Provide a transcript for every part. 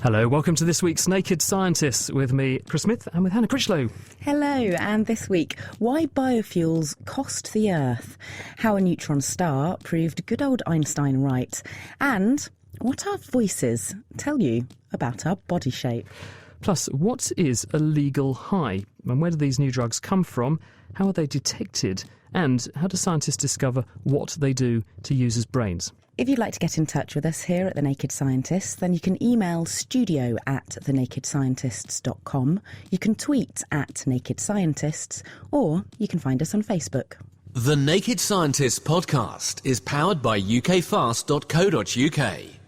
Hello, welcome to this week's Naked Scientists with me, Chris Smith, and with Hannah Critchlow. Hello, and this week, why biofuels cost the Earth, how a neutron star proved good old Einstein right, and what our voices tell you about our body shape. Plus, what is a legal high, and where do these new drugs come from, how are they detected, and how do scientists discover what they do to users' brains? If you'd like to get in touch with us here at The Naked Scientists, then you can email studio@thenakedscientists.com, you can tweet at Naked Scientists, or you can find us on Facebook. The Naked Scientists podcast is powered by ukfast.co.uk.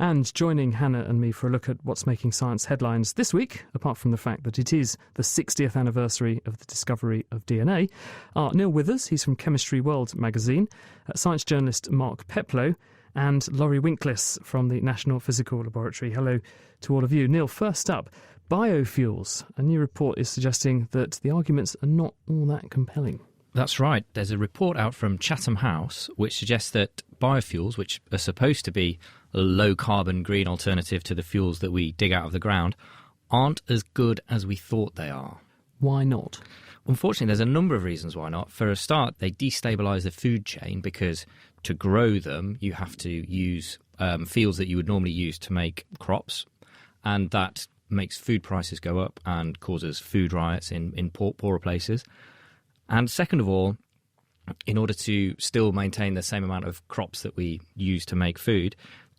And joining Hannah and me for a look at what's making science headlines this week, apart from the fact that it is the 60th anniversary of the discovery of DNA, are Neil Withers, he's from Chemistry World magazine, science journalist Mark Peplow, and Laurie Winklis from the National Physical Laboratory. Hello to all of you. Neil, first up, biofuels. A new report is suggesting that the arguments are not all that compelling. That's right. There's a report out from Chatham House which suggests that biofuels, which are supposed to be a low-carbon green alternative to the fuels that we dig out of the ground, aren't as good as we thought they are. Why not? Unfortunately, there's a number of reasons why not. For a start, they destabilise the food chain because to grow them, you have to use fields that you would normally use to make crops, and that makes food prices go up and causes food riots in poorer places. And second of all, in order to still maintain the same amount of crops that we use to make food,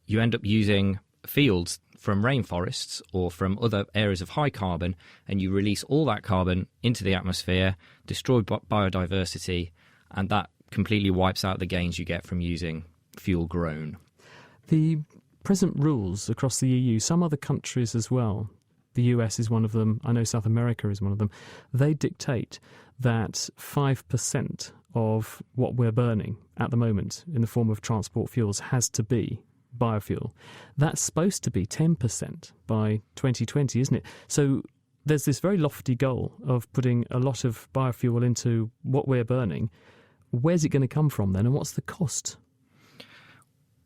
you end up using fields from rainforests or from other areas of high carbon, and you release all that carbon into the atmosphere, destroy biodiversity, and that completely wipes out the gains you get from using fuel grown. The present rules across the EU, some other countries as well, the US is one of them, I know South America is one of them, they dictate that 5% of what we're burning at the moment in the form of transport fuels has to be biofuel. That's supposed to be 10% by 2020, isn't it? So there's this very lofty goal of putting a lot of biofuel into what we're burning. Where's it going to come from then, and what's the cost?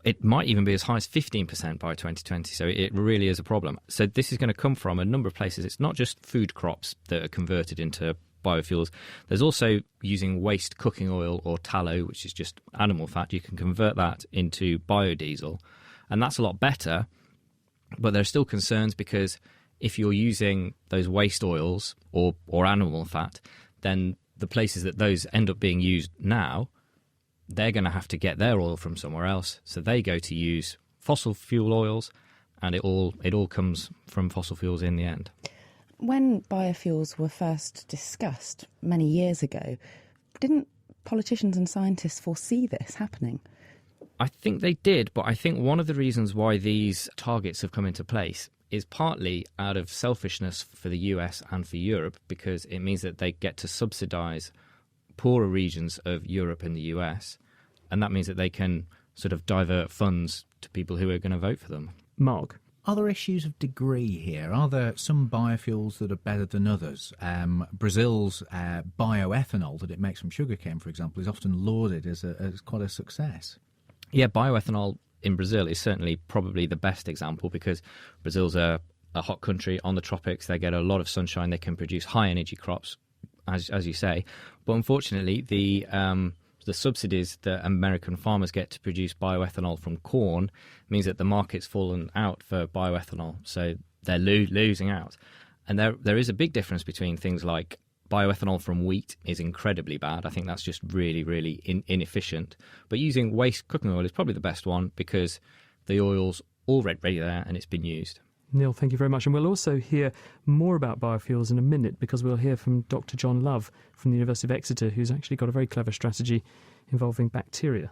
It might even be as high as 15% by 2020, so it really is a problem. So this is going to come from a number of places. It's not just food crops that are converted into biofuels. There's also using waste cooking oil or tallow, which is just animal fat. You can convert that into biodiesel, and that's a lot better. But there are still concerns because if you're using those waste oils or animal fat, then the places that those end up being used now, they're going to have to get their oil from somewhere else. So they go to use fossil fuel oils, and it all comes from fossil fuels in the end. When biofuels were first discussed many years ago, didn't politicians and scientists foresee this happening? I think they did, but I think one of the reasons why these targets have come into place is partly out of selfishness for the US and for Europe, because it means that they get to subsidise poorer regions of Europe and the US, and that means that they can sort of divert funds to people who are going to vote for them. Mark? Are there issues of degree here? Are there some biofuels that are better than others? Brazil's bioethanol that it makes from sugarcane, for example, is often lauded as quite a success. Yeah, bioethanol in Brazil is certainly probably the best example because Brazil's a hot country on the tropics. They get a lot of sunshine. They can produce high energy crops, as you say. But unfortunately, the subsidies that American farmers get to produce bioethanol from corn means that the market's fallen out for bioethanol, so they're losing out. And there is a big difference between things like bioethanol from wheat is incredibly bad. I think that's just really, really inefficient. But using waste cooking oil is probably the best one because the oil's already there and it's been used. Neil, thank you very much. And we'll also hear more about biofuels in a minute because we'll hear from Dr. John Love from the University of Exeter, who's actually got a very clever strategy involving bacteria.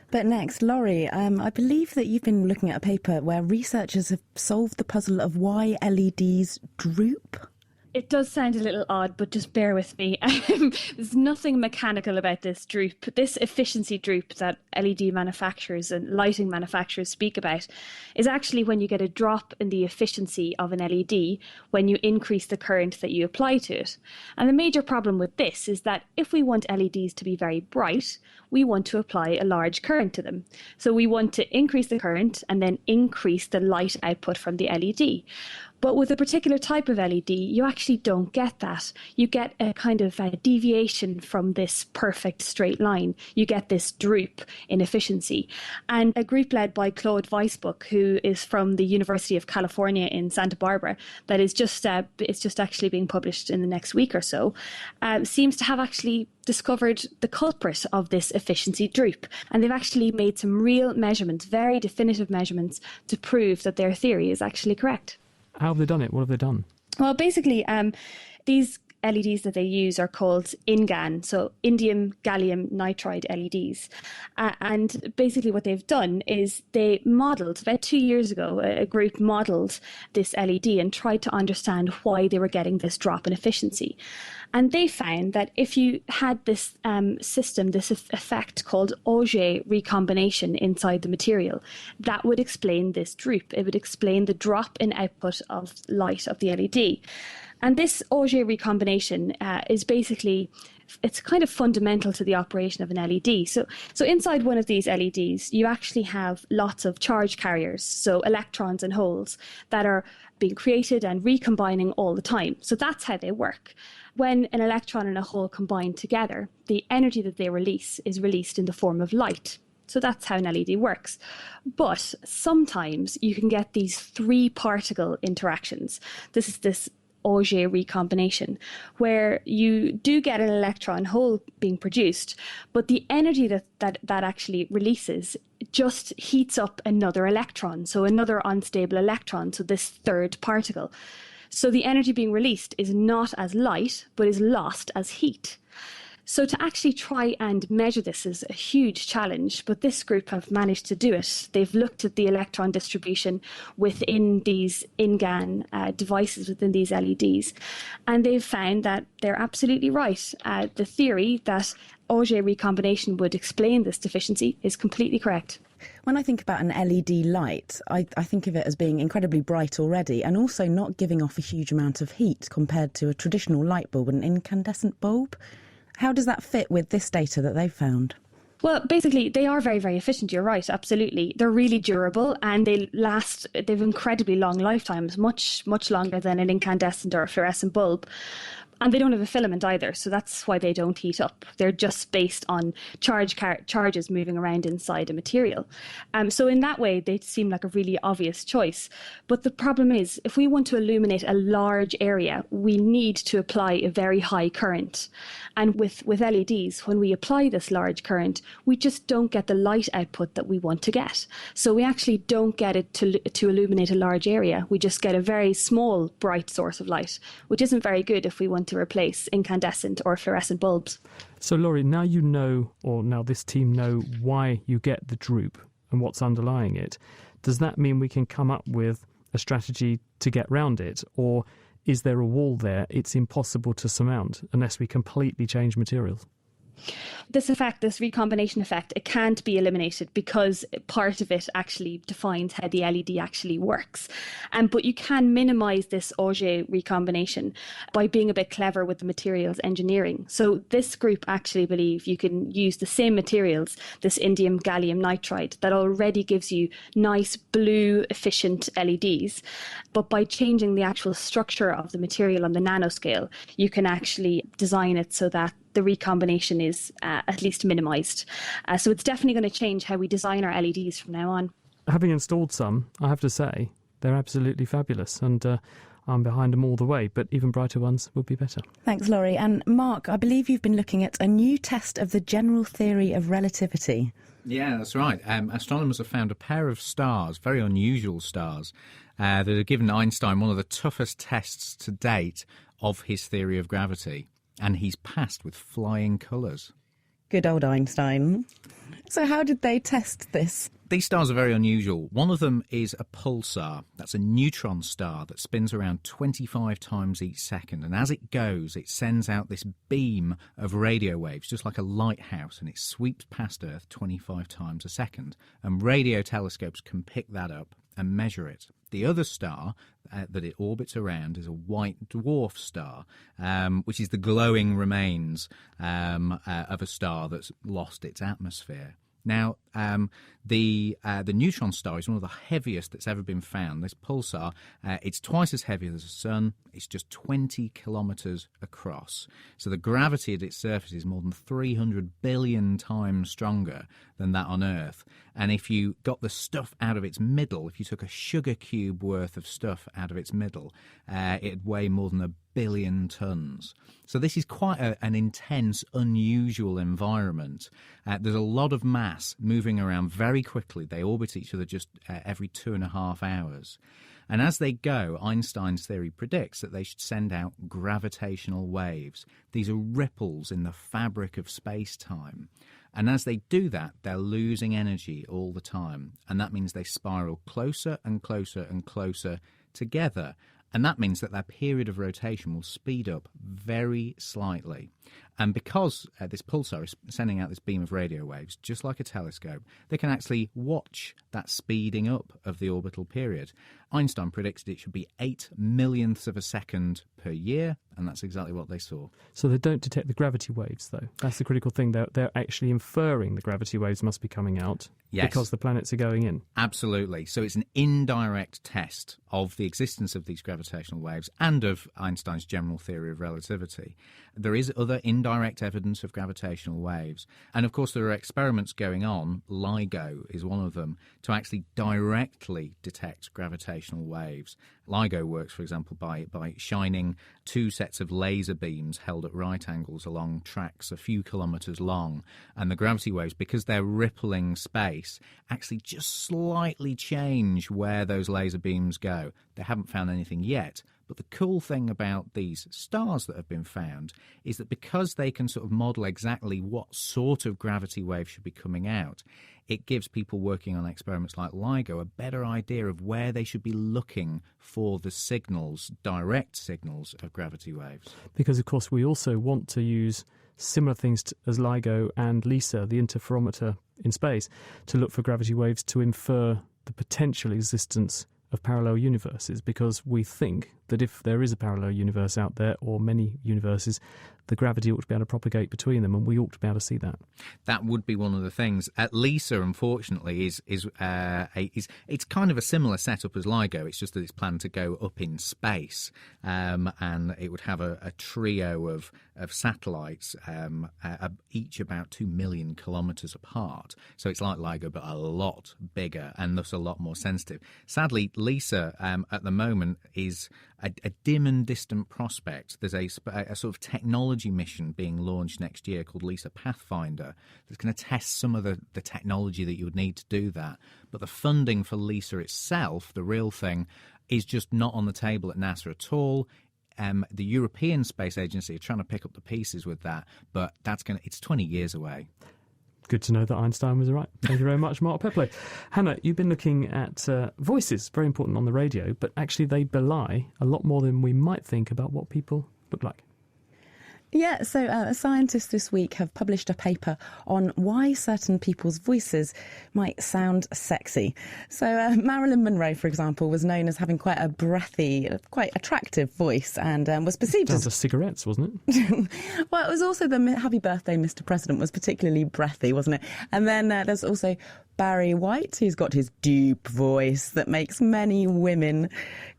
But next, Laurie, I believe that you've been looking at a paper where researchers have solved the puzzle of why LEDs droop. It does sound a little odd, but just bear with me. There's nothing mechanical about this droop. This efficiency droop that LED manufacturers and lighting manufacturers speak about is actually when you get a drop in the efficiency of an LED when you increase the current that you apply to it. And the major problem with this is that if we want LEDs to be very bright, we want to apply a large current to them. So we want to increase the current and then increase the light output from the LED. But with a particular type of LED, you actually don't get that. You get a kind of a deviation from this perfect straight line. You get this droop in efficiency. And a group led by Claude Weisbuch, who is from the University of California in Santa Barbara, that is it's just actually being published in the next week or so, seems to have actually discovered the culprit of this efficiency droop. And they've actually made some real measurements, very definitive measurements, to prove that their theory is actually correct. How have they done it? What have they done? Well, basically, these LEDs that they use are called InGaN, so indium gallium nitride LEDs. And basically what they've done is they modelled, about 2 years ago, a group modelled this LED and tried to understand why they were getting this drop in efficiency. And they found that if you had this system, this effect called Auger recombination inside the material, that would explain this droop. It would explain the drop in output of light of the LED. And this Auger recombination is basically, it's kind of fundamental to the operation of an LED. So inside one of these LEDs, you actually have lots of charge carriers, so electrons and holes that are being created and recombining all the time. So that's how they work. When an electron and a hole combine together, the energy that they release is released in the form of light. So that's how an LED works. But sometimes you can get these 3-particle interactions. This is this Auger recombination, where you do get an electron hole being produced, but the energy that actually releases just heats up another electron, so another unstable electron, so this 3rd particle. So the energy being released is not as light, but is lost as heat. So to actually try and measure this is a huge challenge, but this group have managed to do it. They've looked at the electron distribution within these InGaN devices, within these LEDs, and they've found that they're absolutely right. The theory that Auger recombination would explain this deficiency is completely correct. When I think about an LED light, I think of it as being incredibly bright already and also not giving off a huge amount of heat compared to a traditional light bulb, an incandescent bulb. How does that fit with this data that they've found? Well, basically, they are very, very efficient. You're right, absolutely. They're really durable and they've incredibly long lifetimes, much, much longer than an incandescent or a fluorescent bulb. And they don't have a filament either, so that's why they don't heat up. They're just based on charges moving around inside a material. So in that way, they seem like a really obvious choice. But the problem is, if we want to illuminate a large area, we need to apply a very high current. And with LEDs, when we apply this large current, we just don't get the light output that we want to get. So we actually don't get it to illuminate a large area. We just get a very small, bright source of light, which isn't very good if we want to replace incandescent or fluorescent bulbs. So, Laurie, now you know, or now this team know, why you get the droop and what's underlying it. Does that mean we can come up with a strategy to get round it? Or is there a wall there it's impossible to surmount unless we completely change materials? This effect, this recombination effect, it can't be eliminated because part of it actually defines how the LED actually works. But you can minimise this Auger recombination by being a bit clever with the materials engineering. So this group actually believe you can use the same materials, this indium gallium nitride, that already gives you nice blue efficient LEDs. But by changing the actual structure of the material on the nanoscale, you can actually design it so that the recombination is at least minimised. So it's definitely going to change how we design our LEDs from now on. Having installed some, I have to say, they're absolutely fabulous, and I'm behind them all the way, but even brighter ones would be better. Thanks, Laurie. And Mark, I believe you've been looking at a new test of the general theory of relativity. Yeah, that's right. Astronomers have found a pair of stars, very unusual stars, that have given Einstein one of the toughest tests to date of his theory of gravity. And he's passed with flying colours. Good old Einstein. So how did they test this? These stars are very unusual. One of them is a pulsar. That's a neutron star that spins around 25 times each second. And as it goes, it sends out this beam of radio waves, just like a lighthouse, and it sweeps past Earth 25 times a second. And radio telescopes can pick that up and measure it. The other star that it orbits around is a white dwarf star, which is the glowing remains of a star that's lost its atmosphere. Now, the neutron star is one of the heaviest that's ever been found. This pulsar, it's twice as heavy as the Sun. It's just 20 kilometres across. So the gravity at its surface is more than 300 billion times stronger than that on Earth. And if you got the stuff out of its middle, if you took a sugar cube worth of stuff out of its middle, it'd weigh more than 1 billion tons. So this is quite an intense, unusual environment. There's a lot of mass moving around very quickly. They orbit each other just every 2.5 hours. And as they go, Einstein's theory predicts that they should send out gravitational waves. These are ripples in the fabric of space-time. And as they do that, they're losing energy all the time. And that means they spiral closer and closer and closer together. And that means that their period of rotation will speed up very slightly. And because this pulsar is sending out this beam of radio waves, just like a telescope, they can actually watch that speeding up of the orbital period. Einstein predicted it should be 8 millionths of a second per year, and that's exactly what they saw. So they don't detect the gravity waves, though. That's the critical thing. They're actually inferring the gravity waves must be coming out because the planets are going in. Absolutely. So it's an indirect test of the existence of these gravitational waves and of Einstein's general theory of relativity. There is other indirect evidence of gravitational waves. And of course, there are experiments going on, LIGO is one of them, to actually directly detect gravitational waves. LIGO works, for example, by shining 2 sets of laser beams held at right angles along tracks a few kilometres long. And the gravity waves, because they're rippling space, actually just slightly change where those laser beams go. They haven't found anything yet. But the cool thing about these stars that have been found is that because they can sort of model exactly what sort of gravity wave should be coming out, it gives people working on experiments like LIGO a better idea of where they should be looking for the signals, direct signals of gravity waves. Because, of course, we also want to use similar things as LIGO and LISA, the interferometer in space, to look for gravity waves to infer the potential existence of parallel universes, because we think that if there is a parallel universe out there, or many universes, the gravity ought to be able to propagate between them, and we ought to be able to see that. That would be one of the things. At LISA, unfortunately, is it's kind of a similar setup as LIGO. It's just that it's planned to go up in space, and it would have a trio of satellites, each about 2 million kilometres apart. So it's like LIGO, but a lot bigger and thus a lot more sensitive. Sadly, LISA at the moment is a dim and distant prospect. There's a sort of technology mission being launched next year called LISA Pathfinder that's going to test some of the technology that you would need to do that. But the funding for LISA itself, the real thing, is just not on the table at NASA at all. The European Space Agency are trying to pick up the pieces with that, but it's 20 years away. Good to know that Einstein was right. Thank you very much, Mark Pepley. Hannah, you've been looking at voices, very important on the radio, but actually they belie a lot more than we might think about what people look like. Yeah, so scientists this week have published a paper on why certain people's voices might sound sexy. So Marilyn Monroe, for example, was known as having quite a breathy, quite attractive voice, and was perceived as cigarettes, wasn't it? Well, it was also the Happy Birthday, Mr. President was particularly breathy, wasn't it? And then there's also Barry White, who's got his deep voice that makes many women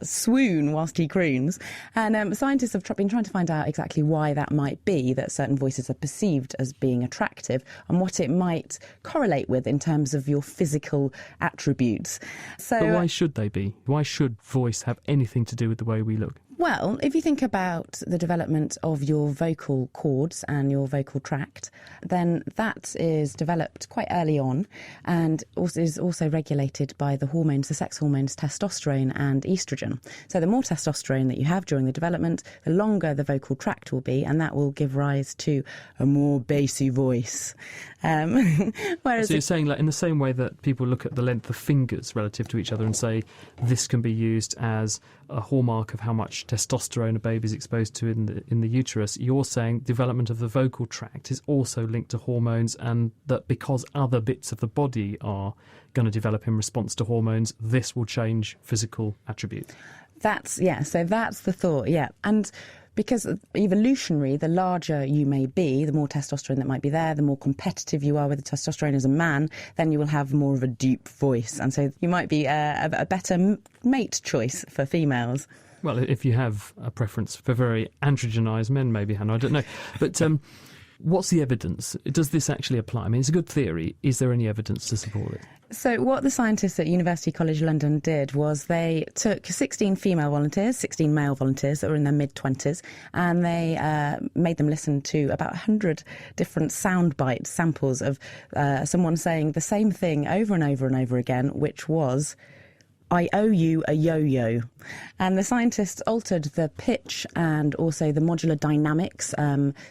swoon whilst he croons. And scientists have been trying to find out exactly why that might be, that certain voices are perceived as being attractive, and what it might correlate with in terms of your physical attributes. So, but why should they be? Why should voice have anything to do with the way we look? Well, if you think about the development of your vocal cords and your vocal tract, then that is developed quite early on and is also regulated by the hormones, the sex hormones, testosterone and estrogen. So the more testosterone that you have during the development, the longer the vocal tract will be, and that will give rise to a more bassy voice. Whereas so you're saying, like, in the same way that people look at the length of fingers relative to each other and say this can be used as a hallmark of how much testosterone a baby is exposed to in the uterus, you're saying development of the vocal tract is also linked to hormones, and that because other bits of the body are going to develop in response to hormones, this will change physical attributes. So that's the thought, yeah. And because evolutionary, the larger you may be, the more testosterone that might be there, the more competitive you are with the testosterone as a man, then you will have more of a deep voice. And so you might be a better mate choice for females. Well, if you have a preference for very androgenised men, maybe, Hannah, I don't know. But what's the evidence? Does this actually apply? I mean, it's a good theory. Is there any evidence to support it? So what the scientists at University College London did was they took 16 female volunteers, 16 male volunteers that were in their mid-20s, and they made them listen to about 100 different soundbite samples of someone saying the same thing over and over and over again, which was, "I owe you a yo-yo." And the scientists altered the pitch and also the modular dynamics,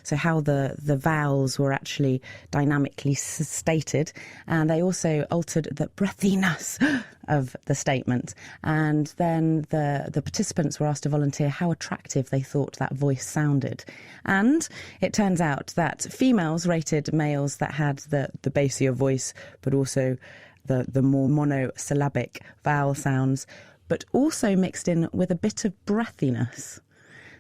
so how the vowels were actually dynamically stated. And they also altered the breathiness of the statement. And then the participants were asked to volunteer how attractive they thought that voice sounded. And it turns out that females rated males that had the bassier voice, but also the more monosyllabic vowel sounds, but also mixed in with a bit of breathiness.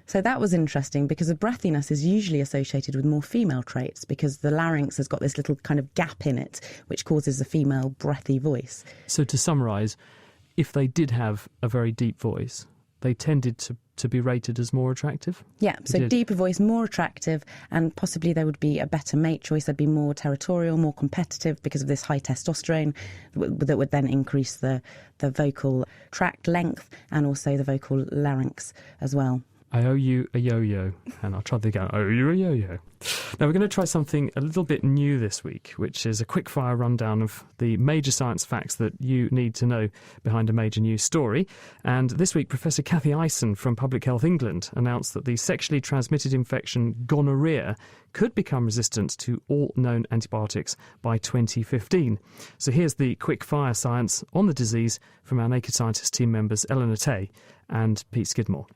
So that was interesting because the breathiness is usually associated with more female traits because the larynx has got this little kind of gap in it, which causes a female breathy voice. So to summarise, if they did have a very deep voice, they tended to be rated as more attractive? Yeah, so deeper voice, more attractive, and possibly there would be a better mate choice. They'd be more territorial, more competitive because of this high testosterone that would then increase the vocal tract length and also the vocal larynx as well. I owe you a yo-yo. And I'll try that again. I owe you a yo-yo. Now, we're going to try something a little bit new this week, which is a quick-fire rundown of the major science facts that you need to know behind a major news story. And this week, Professor Cathy Ison from Public Health England announced that the sexually transmitted infection gonorrhea could become resistant to all known antibiotics by 2015. So here's the quick-fire science on the disease from our Naked Scientist team members Eleanor Tay and Pete Skidmore.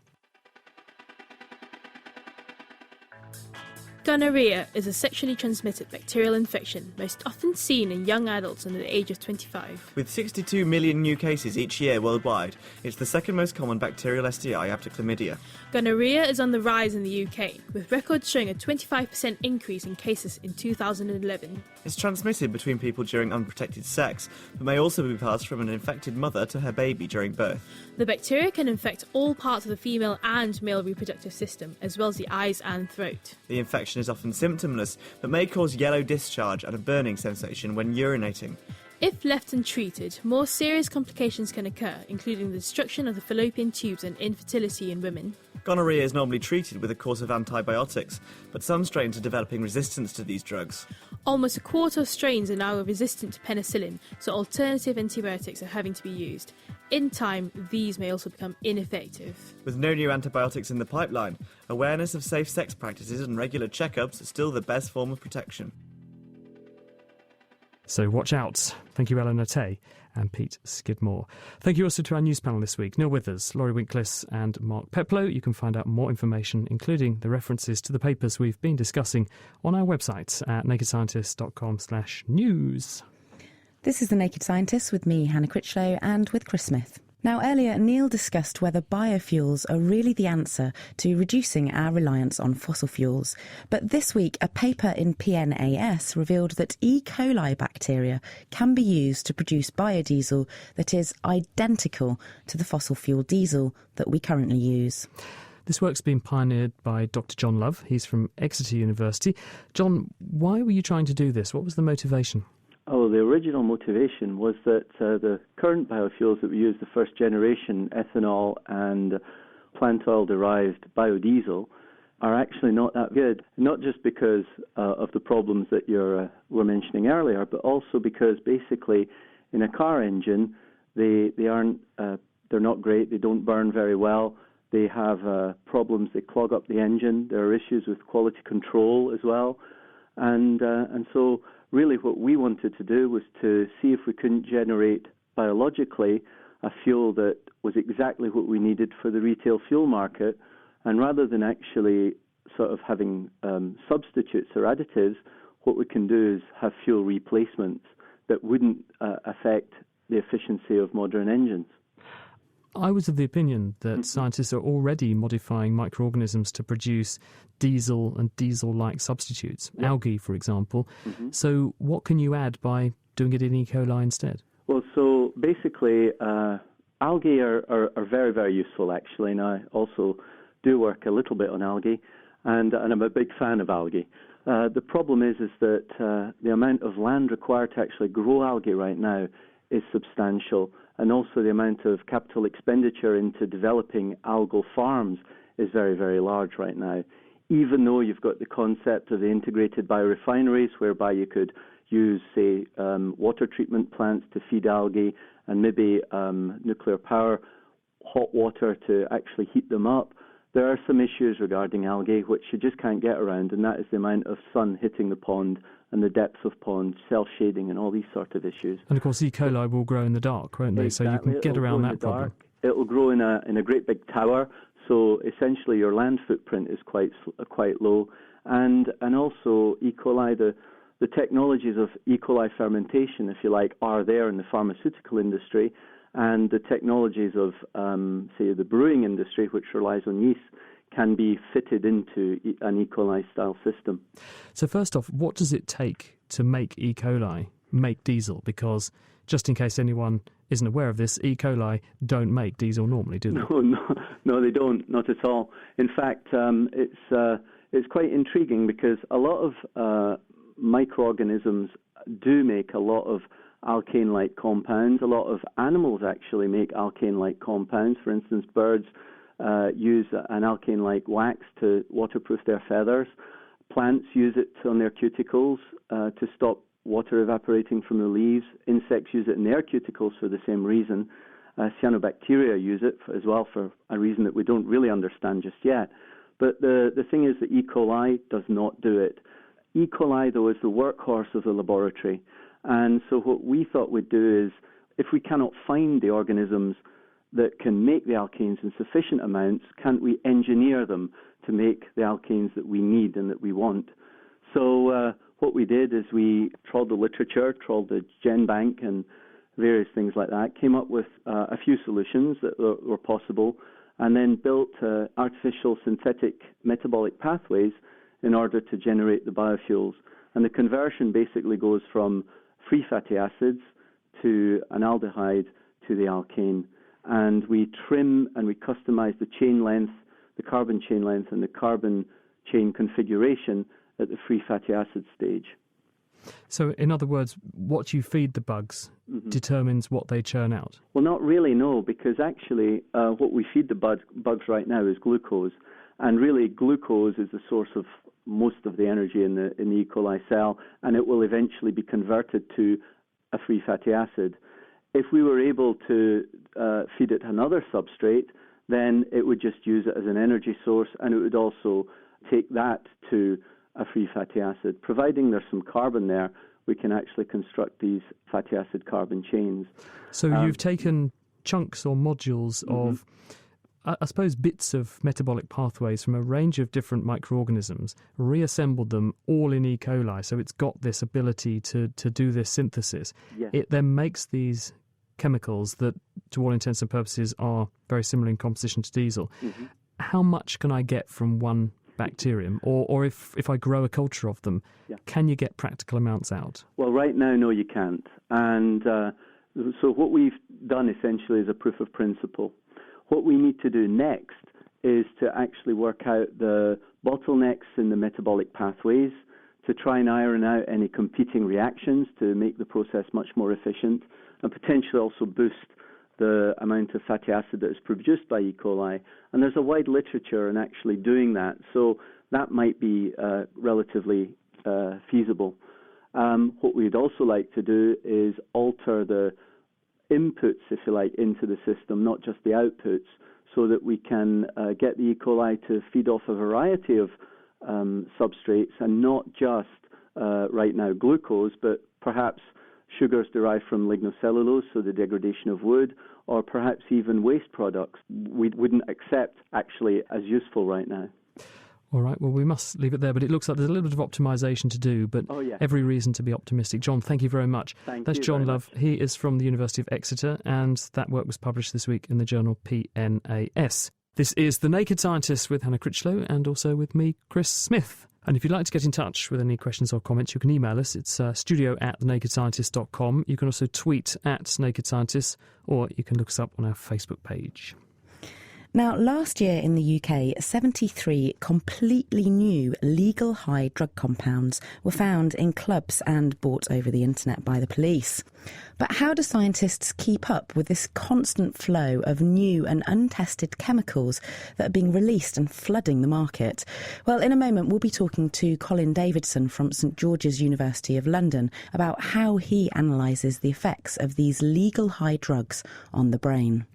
Gonorrhea is a sexually transmitted bacterial infection most often seen in young adults under the age of 25. With 62 million new cases each year worldwide, it's the second most common bacterial STI after chlamydia. Gonorrhea is on the rise in the UK, with records showing a 25% increase in cases in 2011. It's transmitted between people during unprotected sex, but may also be passed from an infected mother to her baby during birth. The bacteria can infect all parts of the female and male reproductive system, as well as the eyes and throat. The infection is often symptomless, but may cause yellow discharge and a burning sensation when urinating. If left untreated, more serious complications can occur, including the destruction of the fallopian tubes and infertility in women. Gonorrhea is normally treated with a course of antibiotics, but some strains are developing resistance to these drugs. Almost a quarter of strains are now resistant to penicillin, so alternative antibiotics are having to be used. In time, these may also become ineffective. With no new antibiotics in the pipeline, awareness of safe sex practices and regular checkups are still the best form of protection. So watch out. Thank you, Eleanor Tay and Pete Skidmore. Thank you also to our news panel this week, Neil Withers, Laurie Winkliss and Mark Peplow. You can find out more information, including the references to the papers we've been discussing, on our website at nakedscientist.com/news. This is The Naked Scientist with me, Hannah Critchlow, and with Chris Smith. Now, earlier, Neil discussed whether biofuels are really the answer to reducing our reliance on fossil fuels. But this week, a paper in PNAS revealed that E. coli bacteria can be used to produce biodiesel that is identical to the fossil fuel diesel that we currently use. This work's been pioneered by Dr. John Love. He's from Exeter University. John, why were you trying to do this? What was the motivation? Oh, the original motivation was that the current biofuels that we use, the first generation, ethanol and plant oil-derived biodiesel are actually not that good, not just because of the problems that you were mentioning earlier, but also because basically in a car engine, they aren't, they're not great, they don't burn very well, they have problems, they clog up the engine, there are issues with quality control as well, and so really what we wanted to do was to see if we couldn't generate biologically a fuel that was exactly what we needed for the retail fuel market. And rather than actually sort of having substitutes or additives, what we can do is have fuel replacements that wouldn't affect the efficiency of modern engines. I was of the opinion that scientists are already modifying microorganisms to produce diesel and diesel-like substitutes, algae, for example. So what can you add by doing it in E. coli instead? Well, so basically, algae are very, very useful, actually, and I also do work a little bit on algae, and I'm a big fan of algae. The problem is that the amount of land required to actually grow algae right now is substantial, and also the amount of capital expenditure into developing algal farms is very, very large right now. Even though you've got the concept of the integrated biorefineries, whereby you could use, say, water treatment plants to feed algae, and maybe nuclear power, hot water to actually heat them up, there are some issues regarding algae which you just can't get around, and that is the amount of sun hitting the pond and the depth of pond, self-shading and all these sort of issues. And of course E. coli will grow in the dark, won't they? Exactly. So you can get around that problem. It'll grow in a great big tower, so essentially your land footprint is quite low. And also E. coli, the technologies of E. coli fermentation, if you like, are there in the pharmaceutical industry, and the technologies of, say, the brewing industry, which relies on yeast, can be fitted into an E. coli-style system. So first off, what does it take to make E. coli make diesel? Because just in case anyone isn't aware of this, E. coli don't make diesel normally, do they? No, they don't, not at all. In fact, it's quite intriguing because a lot of microorganisms do make a lot of alkane-like compounds. A lot of animals actually make alkane-like compounds. For instance, birds use an alkane-like wax to waterproof their feathers. Plants use it on their cuticles to stop water evaporating from the leaves. Insects use it in their cuticles for the same reason. Cyanobacteria use it as well for a reason that we don't really understand just yet. But the thing is that E. coli does not do it. E. coli, though, is the workhorse of the laboratory. And so what we thought we'd do is, if we cannot find the organisms that can make the alkanes in sufficient amounts, can't we engineer them to make the alkanes that we need and that we want? So what we did is we trawled the literature, trawled the GenBank and various things like that, came up with a few solutions that were possible, and then built artificial synthetic metabolic pathways in order to generate the biofuels. And the conversion basically goes from free fatty acids to an aldehyde to the alkane. And we trim and we customize the chain length, the carbon chain length, and the carbon chain configuration at the free fatty acid stage. So, in other words, what you feed the bugs determines what they churn out? Well, not really, no, because actually what we feed the bugs right now is glucose. And really, glucose is the source of most of the energy in the E. coli cell, and it will eventually be converted to a free fatty acid. If we were able to feed it another substrate, then it would just use it as an energy source, and it would also take that to a free fatty acid. Providing there's some carbon there, we can actually construct these fatty acid carbon chains. So you've taken chunks or modules of, I suppose, bits of metabolic pathways from a range of different microorganisms, reassembled them all in E. coli, so it's got this ability to do this synthesis. Yes. It then makes these chemicals that, to all intents and purposes, are very similar in composition to diesel. How much can I get from one bacterium? Or if I grow a culture of them, can you get practical amounts out? Well, right now, no, you can't. And so what we've done essentially is a proof of principle. What we need to do next is to actually work out the bottlenecks in the metabolic pathways, to try and iron out any competing reactions to make the process much more efficient, and potentially also boost the amount of fatty acid that is produced by E. coli. And there's a wide literature in actually doing that, so that might be relatively feasible. What we'd also like to do is alter the inputs, if you like, into the system, not just the outputs, so that we can get the E. coli to feed off a variety of substrates and not just right now glucose, but perhaps sugars derived from lignocellulose, so the degradation of wood, or perhaps even waste products we wouldn't accept actually as useful right now. All right, well, we must leave it there, but it looks like there's a little bit of optimisation to do, but every reason to be optimistic. John, thank you very much. That's John Love. He is from the University of Exeter, and that work was published this week in the journal PNAS. This is The Naked Scientist with Hannah Critchlow and also with me, Chris Smith. And if you'd like to get in touch with any questions or comments, you can email us. It's studio@thenakedscientist.com. You can also tweet @nakedscientist, or you can look us up on our Facebook page. Now, last year in the UK, 73 completely new legal high drug compounds were found in clubs and bought over the internet by the police. But how do scientists keep up with this constant flow of new and untested chemicals that are being released and flooding the market? Well, in a moment, we'll be talking to Colin Davidson from St George's University of London about how he analyses the effects of these legal high drugs on the brain.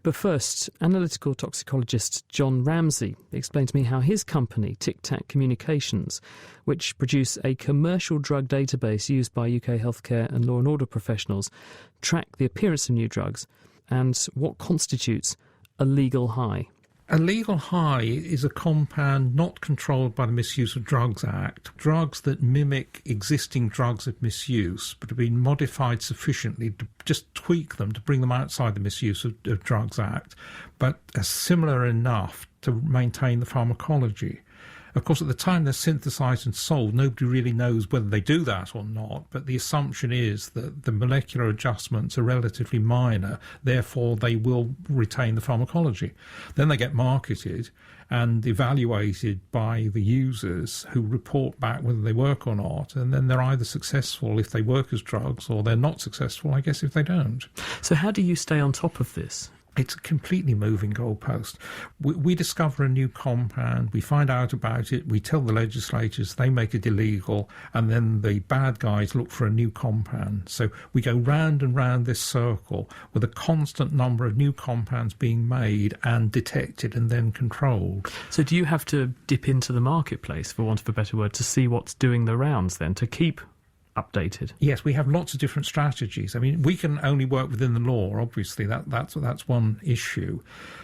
But first, analytical toxicologist John Ramsey explained to me how his company, Tic Tac Communications, which produce a commercial drug database used by UK healthcare and law and order professionals, track the appearance of new drugs and what constitutes a legal high. A legal high is a compound not controlled by the Misuse of Drugs Act. Drugs that mimic existing drugs of misuse but have been modified sufficiently to just tweak them to bring them outside the Misuse of Drugs Act, but are similar enough to maintain the pharmacology. Of course, at the time they're synthesised and sold, nobody really knows whether they do that or not, but the assumption is that the molecular adjustments are relatively minor, therefore they will retain the pharmacology. Then they get marketed and evaluated by the users who report back whether they work or not, and then they're either successful if they work as drugs or they're not successful, I guess, if they don't. So how do you stay on top of this? It's a completely moving goalpost. We discover a new compound, we find out about it, we tell the legislators, they make it illegal, and then the bad guys look for a new compound. So we go round and round this circle with a constant number of new compounds being made and detected and then controlled. So do you have to dip into the marketplace, for want of a better word, to see what's doing the rounds then, to keep updated? Yes, we have lots of different strategies. I mean, we can only work within the law, obviously, that's one issue.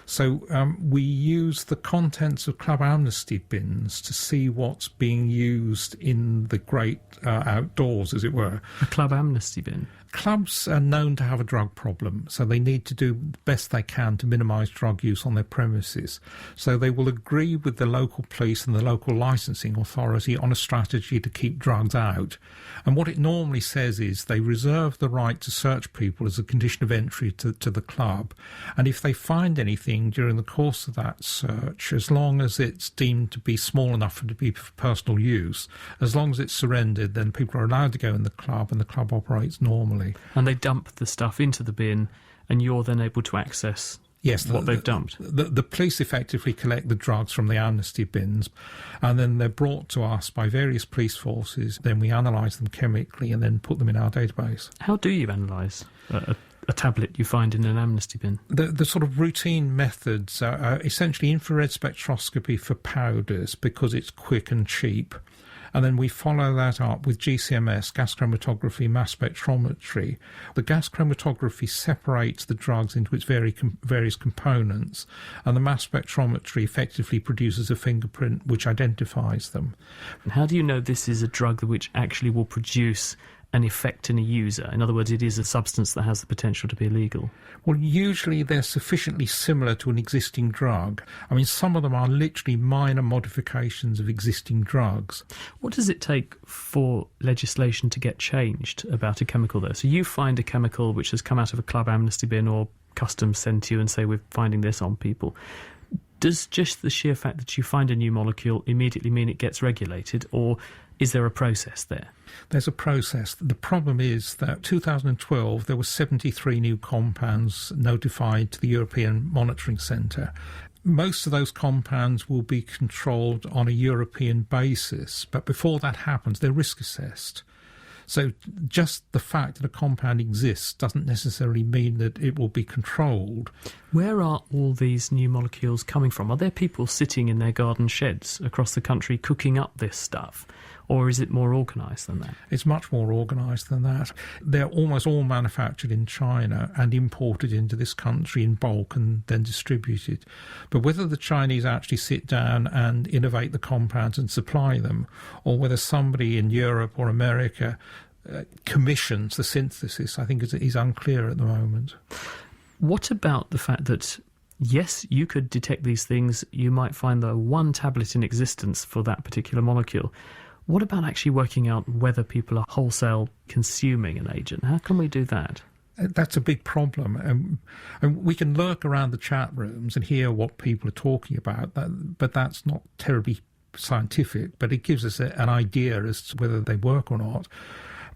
So we use the contents of club amnesty bins to see what's being used in the great outdoors, as it were. A club amnesty bin? Clubs are known to have a drug problem, so they need to do the best they can to minimise drug use on their premises. So they will agree with the local police and the local licensing authority on a strategy to keep drugs out. And what it normally says is they reserve the right to search people as a condition of entry to the club. And if they find anything during the course of that search, as long as it's deemed to be small enough to be for personal use, as long as it's surrendered, then people are allowed to go in the club and the club operates normally. And they dump the stuff into the bin, and you're then able to access what they've dumped. The police effectively collect the drugs from the amnesty bins, and then they're brought to us by various police forces. Then we analyse them chemically and then put them in our database. How do you analyse a tablet you find in an amnesty bin? The sort of routine methods are essentially infrared spectroscopy for powders because it's quick and cheap. And then we follow that up with GCMS, gas chromatography, mass spectrometry. The gas chromatography separates the drugs into its various components, and the mass spectrometry effectively produces a fingerprint which identifies them. And how do you know this is a drug which actually will produce an effect in a user? In other words, it is a substance that has the potential to be illegal. Well, usually they're sufficiently similar to an existing drug. I mean, some of them are literally minor modifications of existing drugs. What does it take for legislation to get changed about a chemical, though? So you find a chemical which has come out of a club amnesty bin, or customs send to you and say, we're finding this on people. Does just the sheer fact that you find a new molecule immediately mean it gets regulated, or Is there a process there? There's a process. The problem is that 2012 there were 73 new compounds notified to the European Monitoring Centre. Most of those compounds will be controlled on a European basis, but before that happens, they're risk assessed. So just the fact that a compound exists doesn't necessarily mean that it will be controlled. Where are all these new molecules coming from? Are there people sitting in their garden sheds across the country cooking up this stuff? Or is it more organised than that? It's much more organised than that. They're almost all manufactured in China and imported into this country in bulk and then distributed. But whether the Chinese actually sit down and innovate the compounds and supply them, or whether somebody in Europe or America commissions the synthesis, I think is unclear at the moment. What about the fact that, yes, you could detect these things, you might find the one tablet in existence for that particular molecule. What about actually working out whether people are wholesale consuming an agent? How can we do that? That's a big problem. And we can lurk around the chat rooms and hear what people are talking about, but that's not terribly scientific, but it gives us an idea as to whether they work or not.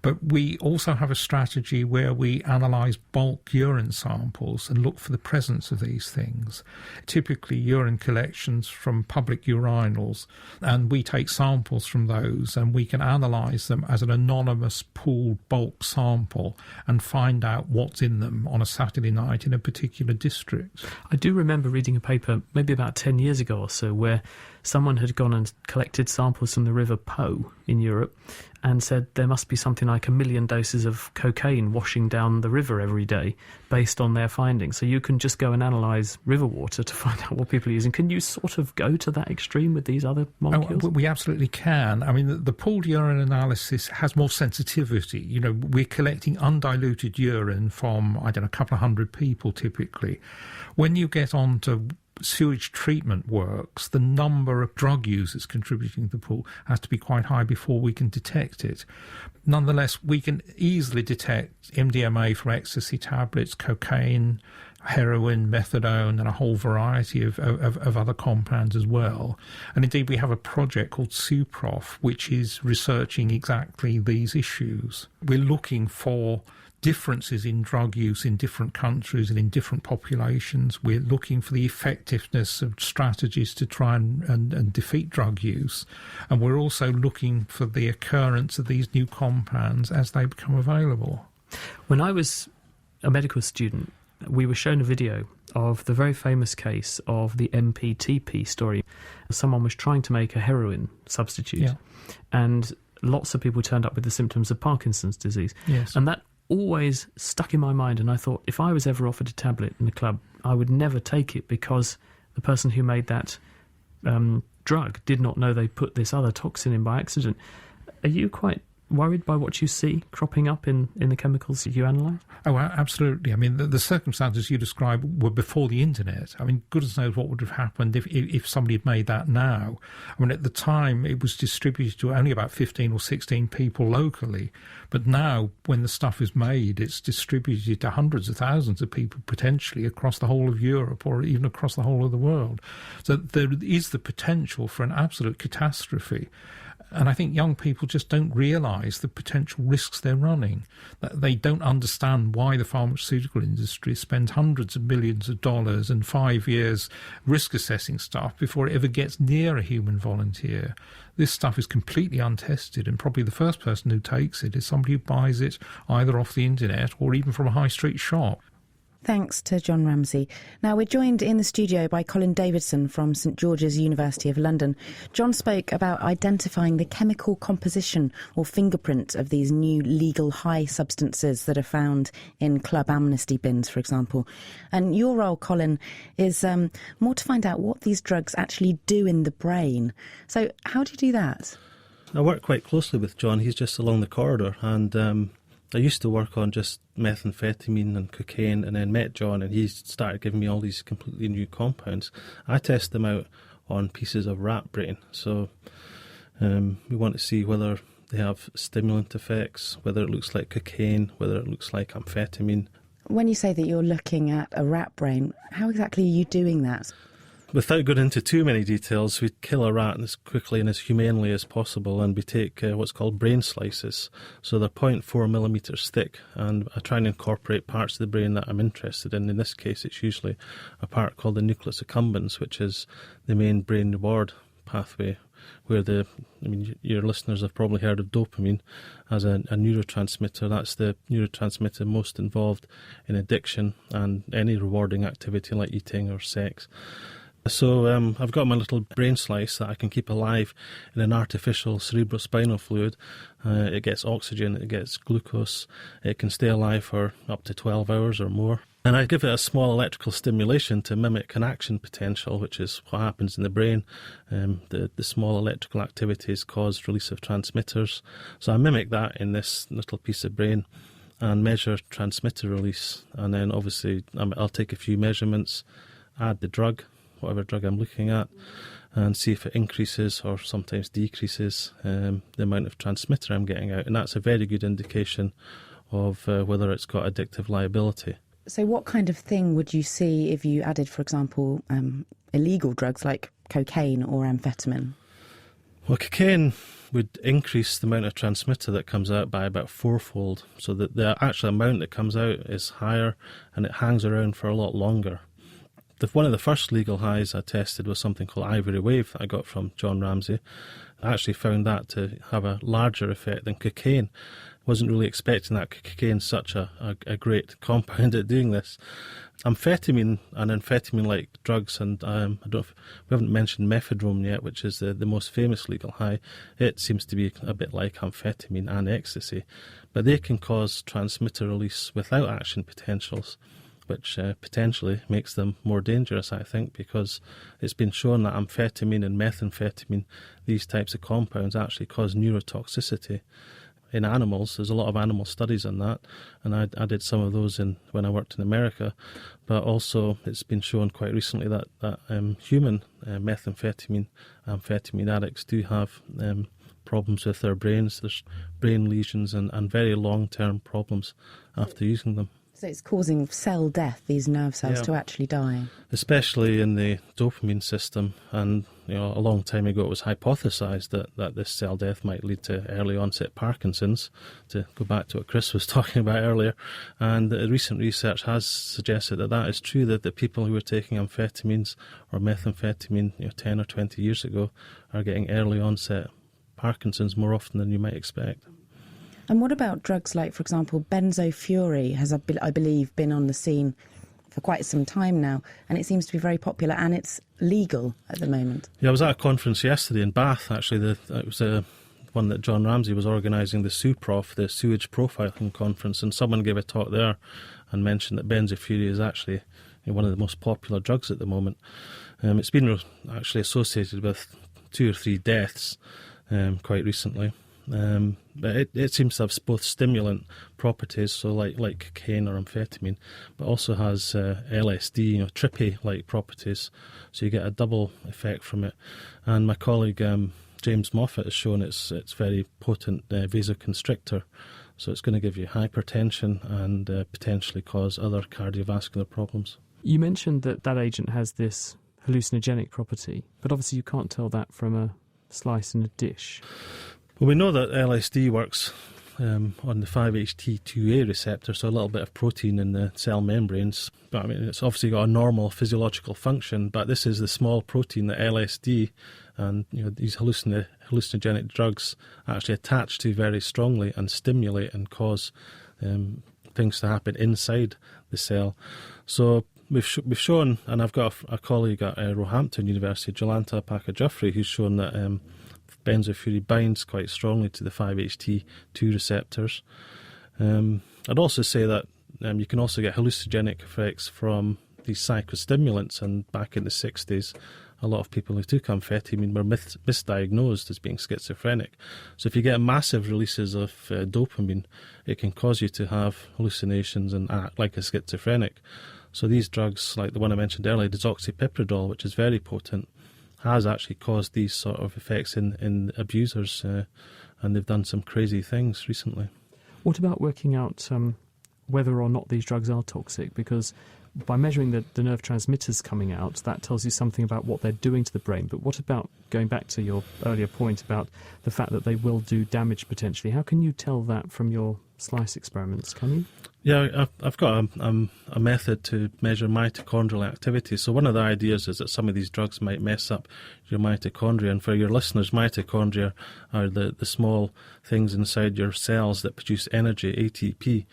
But we also have a strategy where we analyse bulk urine samples and look for the presence of these things, typically urine collections from public urinals, and we take samples from those and we can analyse them as an anonymous pooled bulk sample and find out what's in them on a Saturday night in a particular district. I do remember reading a paper maybe about 10 years ago or so where someone had gone and collected samples from the River Po in Europe and said there must be something like 1 million doses of cocaine washing down the river every day based on their findings. So you can just go and analyse river water to find out what people are using. Can you sort of go to that extreme with these other molecules? Oh, we absolutely can. I mean, the pooled urine analysis has more sensitivity. You know, we're collecting undiluted urine from, I don't know, a couple of hundred people typically. When you get onto sewage treatment works, the number of drug users contributing to the pool has to be quite high before we can detect it. Nonetheless, we can easily detect MDMA from ecstasy tablets, cocaine, heroin, methadone, and a whole variety of other compounds as well. And indeed, we have a project called SUPROF, which is researching exactly these issues. We're looking for differences in drug use in different countries and in different populations. We're looking for the effectiveness of strategies to try and defeat drug use. And we're also looking for the occurrence of these new compounds as they become available. When I was a medical student, we were shown a video of the very famous case of the MPTP story. Someone was trying to make a heroin substitute, and lots of people turned up with the symptoms of Parkinson's disease. Yes. And that always stuck in my mind, and I thought if I was ever offered a tablet in the club, I would never take it because the person who made that drug did not know they put this other toxin in by accident. Are you quite worried by what you see cropping up in the chemicals that you analyse? Oh, absolutely. I mean, the circumstances you describe were before the internet. I mean, goodness knows what would have happened if somebody had made that now. I mean, at the time, it was distributed to only about 15 or 16 people locally. But now, when the stuff is made, it's distributed to hundreds of thousands of people, potentially across the whole of Europe or even across the whole of the world. So there is the potential for an absolute catastrophe. And I think young people just don't realise the potential risks they're running. They don't understand why the pharmaceutical industry spends hundreds of millions of dollars and 5 years risk assessing stuff before it ever gets near a human volunteer. This stuff is completely untested, and probably the first person who takes it is somebody who buys it either off the internet or even from a high street shop. Thanks to John Ramsey. Now, we're joined in the studio by Colin Davidson from St George's University of London. John spoke about identifying the chemical composition or fingerprint of these new legal high substances that are found in club amnesty bins, for example. And your role, Colin, is more to find out what these drugs actually do in the brain. So how do you do that? I work quite closely with John. He's just along the corridor, and I used to work on just methamphetamine and cocaine, and then met John and he started giving me all these completely new compounds. I test them out on pieces of rat brain. So we want to see whether they have stimulant effects, whether it looks like cocaine, whether it looks like amphetamine. When you say that you're looking at a rat brain, how exactly are you doing that? Without going into too many details, we kill a rat as quickly and as humanely as possible, and we take what's called brain slices. So they're 0.4 millimetres thick, and I try and incorporate parts of the brain that I'm interested in. In this case, it's usually a part called the nucleus accumbens, which is the main brain reward pathway, where your listeners have probably heard of dopamine as a neurotransmitter. That's the neurotransmitter most involved in addiction and any rewarding activity like eating or sex. So I've got my little brain slice that I can keep alive in an artificial cerebrospinal fluid. It gets oxygen, it gets glucose, it can stay alive for up to 12 hours or more. And I give it a small electrical stimulation to mimic an action potential, which is what happens in the brain. The small electrical activities cause release of transmitters. So I mimic that in this little piece of brain and measure transmitter release. And then obviously I'll take a few measurements, add the drug, whatever drug I'm looking at, and see if it increases or sometimes decreases the amount of transmitter I'm getting out. And that's a very good indication of whether it's got addictive liability. So what kind of thing would you see if you added, for example, illegal drugs like cocaine or amphetamine? Well, cocaine would increase the amount of transmitter that comes out by about fourfold, so that the actual amount that comes out is higher and it hangs around for a lot longer. One of the first legal highs I tested was something called Ivory Wave that I got from John Ramsey. I actually found that to have a larger effect than cocaine. Wasn't really expecting that. Cocaine's such a great compound at doing this. Amphetamine and amphetamine-like drugs, and we haven't mentioned mephedrone yet, which is the most famous legal high. It seems to be a bit like amphetamine and ecstasy, but they can cause transmitter release without action potentials, which potentially makes them more dangerous, I think, because it's been shown that amphetamine and methamphetamine, these types of compounds, actually cause neurotoxicity in animals. There's a lot of animal studies on that, and I did some of those when I worked in America, but also it's been shown quite recently that human methamphetamine, amphetamine addicts do have problems with their brains. There's brain lesions and very long-term problems after using them. So it's causing cell death, these nerve cells, to actually die. Especially in the dopamine system. And a long time ago it was hypothesised that this cell death might lead to early onset Parkinson's, to go back to what Chris was talking about earlier. And recent research has suggested that is true, that the people who were taking amphetamines or methamphetamine 10 or 20 years ago are getting early onset Parkinson's more often than you might expect. And what about drugs like, for example, benzofury has, I believe, been on the scene for quite some time now, and it seems to be very popular, and it's legal at the moment. Yeah, I was at a conference yesterday in Bath, actually. It was one that John Ramsey was organising, the SUPROF, the Sewage Profiling Conference, and someone gave a talk there and mentioned that benzofury is actually one of the most popular drugs at the moment. It's been actually associated with 2 or 3 deaths quite recently. But it seems to have both stimulant properties, so like cocaine or amphetamine, but also has LSD, trippy-like properties, so you get a double effect from it. And my colleague James Moffat has shown it's very potent vasoconstrictor, so it's going to give you hypertension and potentially cause other cardiovascular problems. You mentioned that agent has this hallucinogenic property, but obviously you can't tell that from a slice in a dish. Well, we know that LSD works on the 5-HT2A receptor, so a little bit of protein in the cell membranes. But it's obviously got a normal physiological function, but this is the small protein that LSD and these hallucinogenic drugs actually attach to very strongly and stimulate and cause things to happen inside the cell. So we've shown, and I've got a colleague at Roehampton University, Jolanta Packer-Juffrey, who's shown that benzofury binds quite strongly to the 5-HT2 receptors. I'd also say that you can also get hallucinogenic effects from these psychostimulants, and back in the 60s a lot of people who took amphetamine were misdiagnosed as being schizophrenic. So if you get massive releases of dopamine, it can cause you to have hallucinations and act like a schizophrenic. So these drugs, like the one I mentioned earlier, desoxypipridol, which is very potent, has actually caused these sort of effects in abusers, and they've done some crazy things recently. What about working out whether or not these drugs are toxic, because by measuring the nerve transmitters coming out, that tells you something about what they're doing to the brain. But what about, going back to your earlier point about the fact that they will do damage potentially, how can you tell that from your slice experiments? Can you? Yeah, I've got a method to measure mitochondrial activity. So one of the ideas is that some of these drugs might mess up your mitochondria. And for your listeners, mitochondria are the small things inside your cells that produce energy, ATP.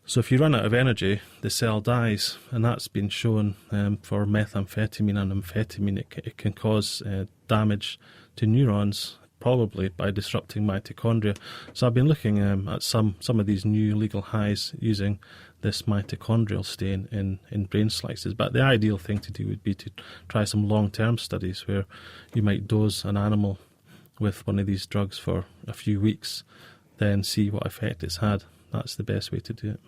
So if you run out of energy, the cell dies. And that's been shown for methamphetamine and amphetamine. It can cause damage to neurons, probably by disrupting mitochondria. So I've been looking at some of these new legal highs using this mitochondrial stain in brain slices. But the ideal thing to do would be to try some long-term studies where you might dose an animal with one of these drugs for a few weeks, then see what effect it's had. That's the best way to do it.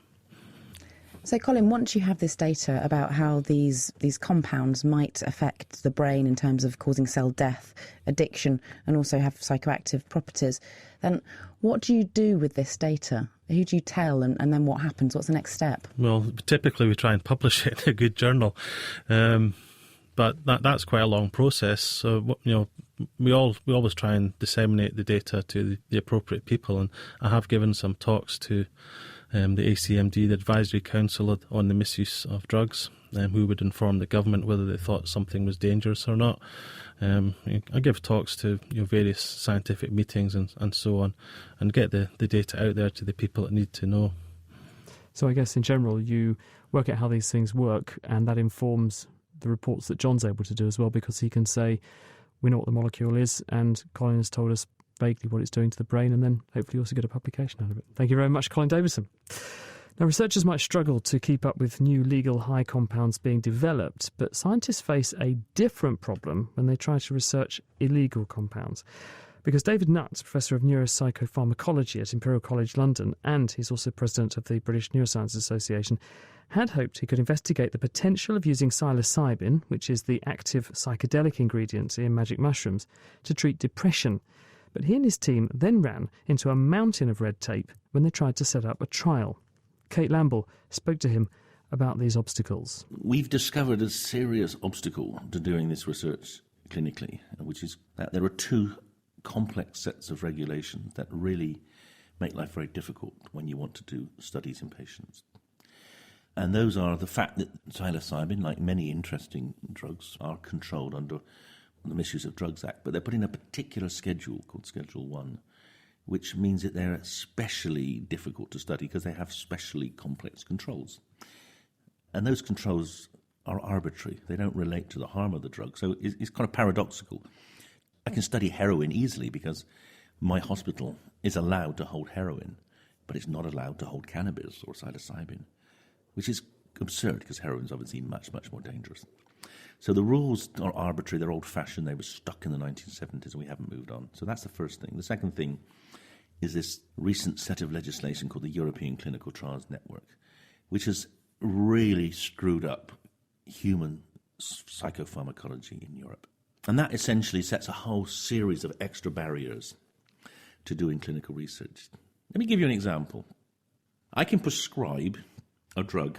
So, Colin, once you have this data about how these compounds might affect the brain in terms of causing cell death, addiction, and also have psychoactive properties, then what do you do with this data? Who do you tell, and then what happens? What's the next step? Well, typically we try and publish it in a good journal, but that's quite a long process. So, we always try and disseminate the data to the appropriate people, and I have given some talks to the ACMD, the Advisory Council on the Misuse of Drugs, who would inform the government whether they thought something was dangerous or not. I give talks to various scientific meetings and so on, and get the data out there to the people that need to know. So I guess in general you work out how these things work, and that informs the reports that John's able to do as well, because he can say, we know what the molecule is, and Colin has told us vaguely what it's doing to the brain, and then hopefully also get a publication out of it. Thank you very much, Colin Davison. Now, researchers might struggle to keep up with new legal high compounds being developed, but scientists face a different problem when they try to research illegal compounds. Because David Nutt, Professor of Neuropsychopharmacology at Imperial College London, and he's also President of the British Neuroscience Association, had hoped he could investigate the potential of using psilocybin, which is the active psychedelic ingredient in magic mushrooms, to treat depression. But he and his team then ran into a mountain of red tape when they tried to set up a trial. Kate Lamble spoke to him about these obstacles. We've discovered a serious obstacle to doing this research clinically, which is that there are two complex sets of regulations that really make life very difficult when you want to do studies in patients. And those are the fact that psilocybin, like many interesting drugs, are controlled under the Misuse of Drugs Act, but they're put in a particular schedule called Schedule 1, which means that they're especially difficult to study because they have specially complex controls. And those controls are arbitrary. They don't relate to the harm of the drug. So it's kind of paradoxical. I can study heroin easily because my hospital is allowed to hold heroin, but it's not allowed to hold cannabis or psilocybin, which is absurd because heroin is obviously much, much more dangerous. So the rules are arbitrary, they're old-fashioned, they were stuck in the 1970s and we haven't moved on. So that's the first thing. The second thing is this recent set of legislation called the European Clinical Trials Network, which has really screwed up human psychopharmacology in Europe. And that essentially sets a whole series of extra barriers to doing clinical research. Let me give you an example. I can prescribe a drug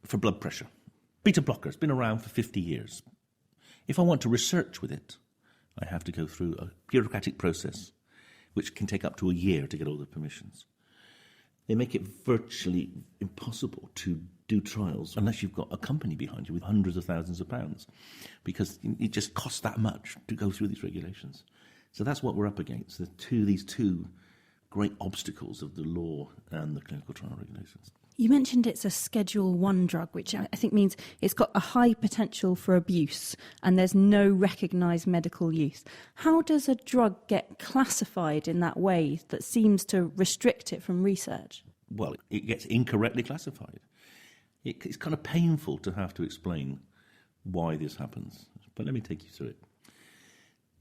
for blood pressure. Beta blocker has been around for 50 years. If I want to research with it, I have to go through a bureaucratic process which can take up to a year to get all the permissions. They make it virtually impossible to do trials unless you've got a company behind you with hundreds of thousands of pounds, because it just costs that much to go through these regulations. So that's what we're up against, these two great obstacles of the law and the clinical trial regulations. You mentioned it's a Schedule 1 drug, which I think means it's got a high potential for abuse and there's no recognised medical use. How does a drug get classified in that way that seems to restrict it from research? Well, it gets incorrectly classified. It's kind of painful to have to explain why this happens, but let me take you through it.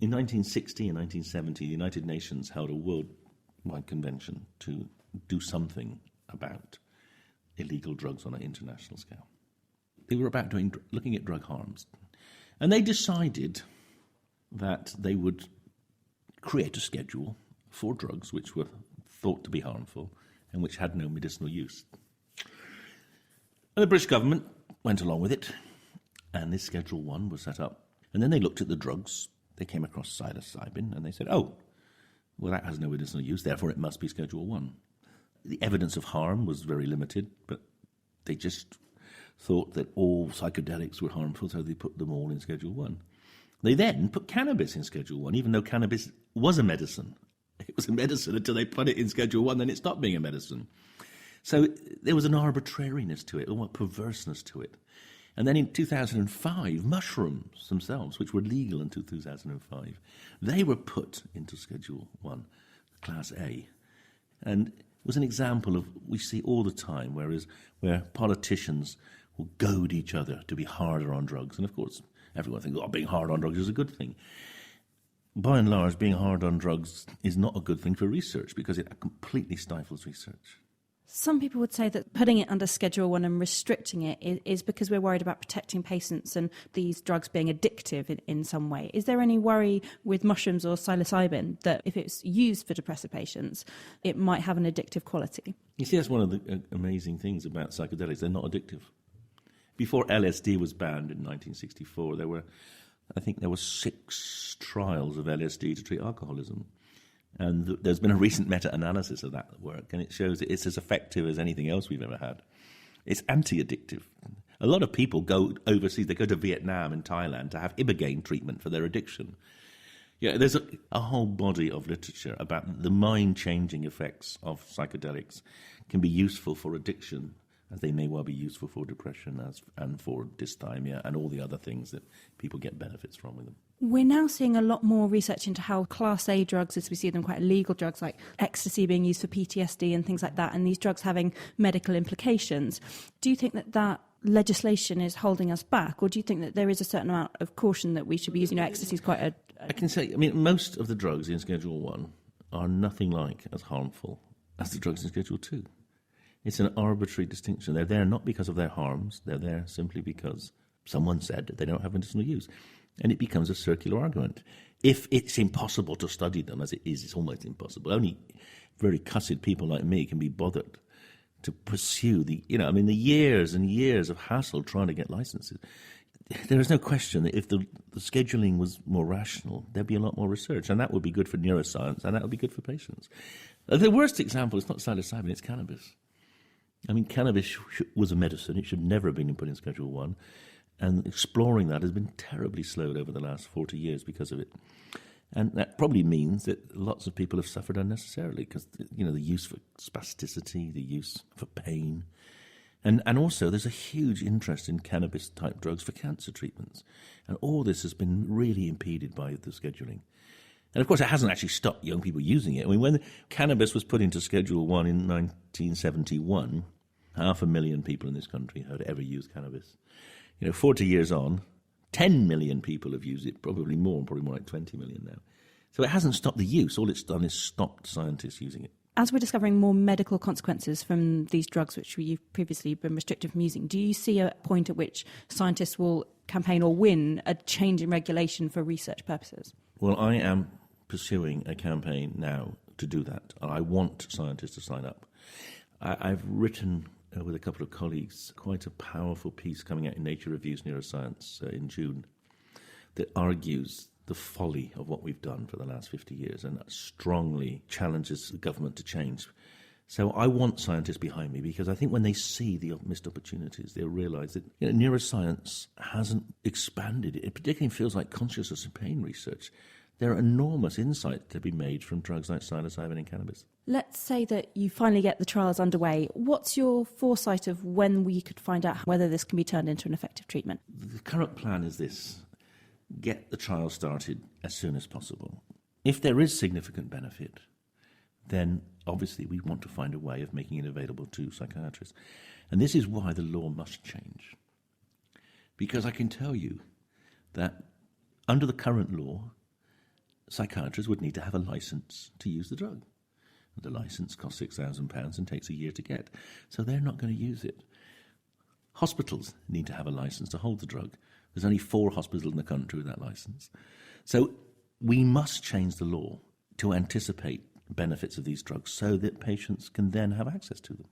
In 1960 and 1970, the United Nations held a worldwide convention to do something about illegal drugs on an international scale. They were about looking at drug harms. And they decided that they would create a schedule for drugs which were thought to be harmful and which had no medicinal use. And the British government went along with it, and this Schedule 1 was set up. And then they looked at the drugs. They came across psilocybin, and they said, oh, well, that has no medicinal use, therefore it must be Schedule 1. The evidence of harm was very limited, but they just thought that all psychedelics were harmful, so they put them all in Schedule 1. They then put cannabis in Schedule 1, even though cannabis was a medicine. It was a medicine until they put it in Schedule 1, then it stopped being a medicine. So there was an arbitrariness to it, a perverseness to it. And then in 2005, mushrooms themselves, which were legal until 2005, they were put into Schedule 1, Class A. And it was an example of, we see all the time, where politicians will goad each other to be harder on drugs. And of course, everyone thinks, being hard on drugs is a good thing. By and large, being hard on drugs is not a good thing for research because it completely stifles research. Some people would say that putting it under Schedule 1 and restricting it is because we're worried about protecting patients and these drugs being addictive in some way. Is there any worry with mushrooms or psilocybin that if it's used for depressive patients, it might have an addictive quality? You see, that's one of the amazing things about psychedelics. They're not addictive. Before LSD was banned in 1964, there were 6 trials of LSD to treat alcoholism. And there's been a recent meta-analysis of that work, and it shows that it's as effective as anything else we've ever had. It's anti-addictive. A lot of people go overseas, they go to Vietnam and Thailand to have Ibogaine treatment for their addiction. Yeah, there's a whole body of literature about the mind-changing effects of psychedelics can be useful for addiction, as they may well be useful for depression and for dysthymia and all the other things that people get benefits from with them. We're now seeing a lot more research into how Class A drugs, as we see them, quite illegal drugs like ecstasy being used for PTSD and things like that, and these drugs having medical implications. Do you think that legislation is holding us back, or do you think that there is a certain amount of caution that we should be using? Ecstasy is quite I can say, most of the drugs in Schedule 1 are nothing like as harmful as the drugs in Schedule 2. It's an arbitrary distinction. They're there not because of their harms. They're there simply because someone said that they don't have medicinal use. And it becomes a circular argument. If it's impossible to study them, as it is, it's almost impossible. Only very cussed people like me can be bothered to pursue the years and years of hassle trying to get licenses. There is no question that if the scheduling was more rational, there'd be a lot more research, and that would be good for neuroscience, and that would be good for patients. The worst example is not psilocybin, it's cannabis. Cannabis was a medicine. It should never have been put in Schedule 1. And exploring that has been terribly slowed over the last 40 years because of it. And that probably means that lots of people have suffered unnecessarily because, the use for spasticity, the use for pain. And also there's a huge interest in cannabis-type drugs for cancer treatments. And all this has been really impeded by the scheduling. And of course, it hasn't actually stopped young people using it. When cannabis was put into Schedule 1 in 1971, 500,000 people in this country had ever used cannabis. 40 years on, 10 million people have used it, probably more like 20 million now. So it hasn't stopped the use. All it's done is stopped scientists using it. As we're discovering more medical consequences from these drugs, which you've previously been restricted from using, do you see a point at which scientists will campaign or win a change in regulation for research purposes? Well, I am pursuing a campaign now to do that. I want scientists to sign up. I've written with a couple of colleagues quite a powerful piece coming out in Nature Reviews Neuroscience in June that argues the folly of what we've done for the last 50 years and strongly challenges the government to change. So I want scientists behind me because I think when they see the missed opportunities, they'll realise that neuroscience hasn't expanded. It particularly feels like consciousness and pain research. There are enormous insights to be made from drugs like psilocybin and cannabis. Let's say that you finally get the trials underway. What's your foresight of when we could find out whether this can be turned into an effective treatment? The current plan is this: get the trial started as soon as possible. If there is significant benefit, then obviously we want to find a way of making it available to psychiatrists. And this is why the law must change. Because I can tell you that under the current law, psychiatrists would need to have a licence to use the drug. The licence costs £6,000 and takes a year to get, so they're not going to use it. Hospitals need to have a licence to hold the drug. There's only 4 hospitals in the country with that licence. So we must change the law to anticipate benefits of these drugs so that patients can then have access to them.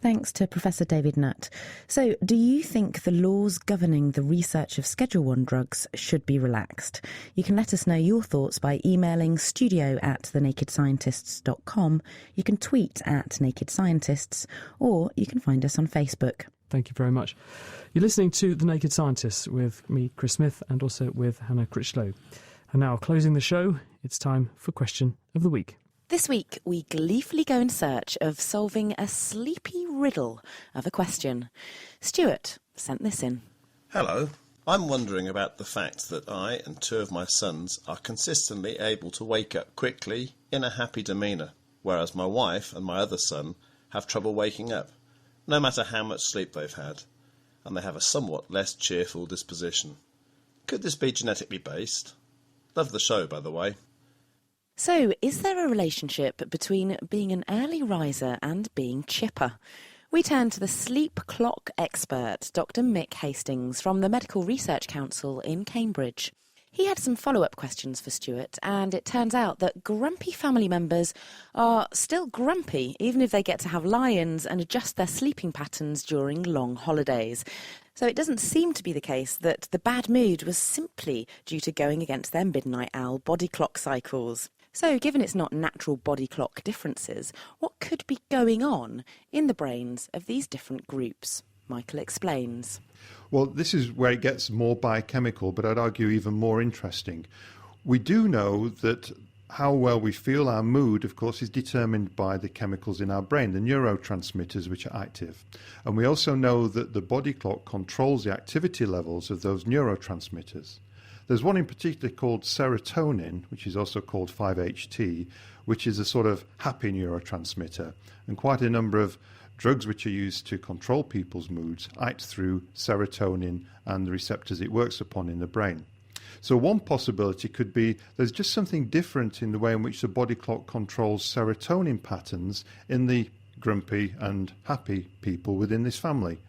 Thanks to Professor David Nutt. So, do you think the laws governing the research of Schedule 1 drugs should be relaxed? You can let us know your thoughts by emailing studio@thenakedscientists.com. You can tweet @nakedscientists, or you can find us on Facebook. Thank you very much. You're listening to The Naked Scientists with me, Chris Smith, and also with Hannah Critchlow. And now, closing the show, it's time for Question of the Week. This week, we gleefully go in search of solving a sleepy riddle of a question. Stuart sent this in. Hello. I'm wondering about the fact that I and 2 of my sons are consistently able to wake up quickly in a happy demeanour, whereas my wife and my other son have trouble waking up, no matter how much sleep they've had, and they have a somewhat less cheerful disposition. Could this be genetically based? Love the show, by the way. So, is there a relationship between being an early riser and being chipper? We turn to the sleep clock expert, Dr. Mick Hastings from the Medical Research Council in Cambridge. He had some follow-up questions for Stuart, and it turns out that grumpy family members are still grumpy, even if they get to have lie-ins and adjust their sleeping patterns during long holidays. So it doesn't seem to be the case that the bad mood was simply due to going against their midnight owl body clock cycles. So, given it's not natural body clock differences, what could be going on in the brains of these different groups? Michael explains. Well, this is where it gets more biochemical, but I'd argue even more interesting. We do know that how well we feel, our mood, of course, is determined by the chemicals in our brain, the neurotransmitters which are active. And we also know that the body clock controls the activity levels of those neurotransmitters. There's one in particular called serotonin, which is also called 5-HT, which is a sort of happy neurotransmitter. And quite a number of drugs which are used to control people's moods act through serotonin and the receptors it works upon in the brain. So one possibility could be there's just something different in the way in which the body clock controls serotonin patterns in the grumpy and happy people within this family.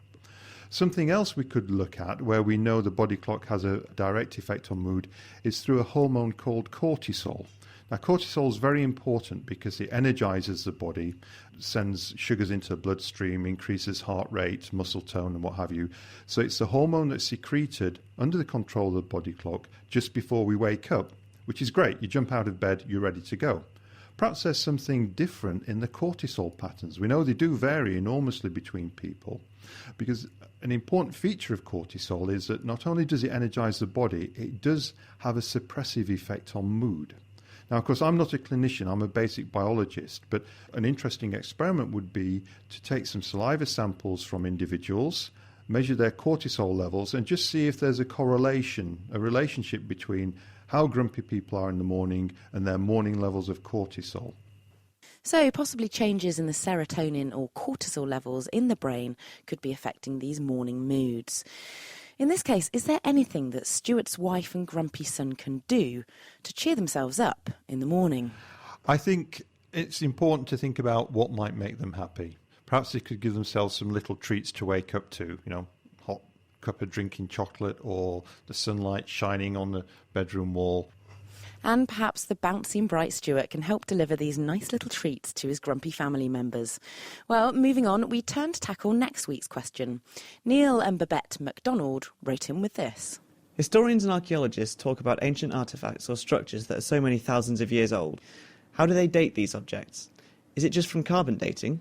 Something else we could look at where we know the body clock has a direct effect on mood is through a hormone called cortisol. Now, cortisol is very important because it energizes the body, sends sugars into the bloodstream, increases heart rate, muscle tone, and what have you. So it's the hormone that's secreted under the control of the body clock just before we wake up, which is great. You jump out of bed, you're ready to go. Perhaps there's something different in the cortisol patterns. We know they do vary enormously between people because an important feature of cortisol is that not only does it energize the body, it does have a suppressive effect on mood. Now, of course, I'm not a clinician, I'm a basic biologist, but an interesting experiment would be to take some saliva samples from individuals, measure their cortisol levels, and just see if there's a correlation, a relationship between how grumpy people are in the morning and their morning levels of cortisol. So, possibly changes in the serotonin or cortisol levels in the brain could be affecting these morning moods. In this case, is there anything that Stuart's wife and grumpy son can do to cheer themselves up in the morning? I think it's important to think about what might make them happy. Perhaps they could give themselves some little treats to wake up to, hot cup of drinking chocolate or the sunlight shining on the bedroom wall. And perhaps the bouncy and bright Stuart can help deliver these nice little treats to his grumpy family members. Well, moving on, we turn to tackle next week's question. Neil and Babette MacDonald wrote in with this. Historians and archaeologists talk about ancient artefacts or structures that are so many thousands of years old. How do they date these objects? Is it just from carbon dating?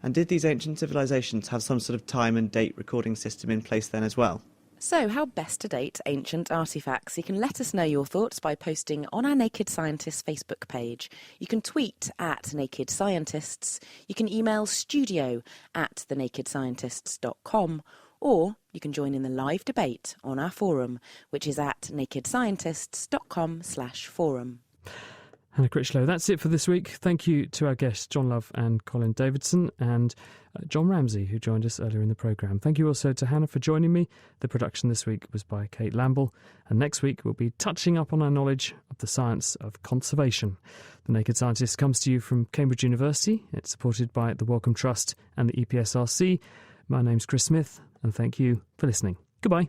And did these ancient civilizations have some sort of time and date recording system in place then as well? So, how best to date ancient artefacts? You can let us know your thoughts by posting on our Naked Scientists Facebook page. You can tweet at Naked Scientists. You can email studio@thenakedscientists.com. Or you can join in the live debate on our forum, which is at nakedscientists.com/forum. Hannah Critchlow, that's it for this week. Thank you to our guests, John Love and Colin Davidson, and John Ramsey, who joined us earlier in the programme. Thank you also to Hannah for joining me. The production this week was by Kate Lamble, and next week we'll be touching up on our knowledge of the science of conservation. The Naked Scientist comes to you from Cambridge University. It's supported by the Wellcome Trust and the EPSRC. My name's Chris Smith, and thank you for listening. Goodbye.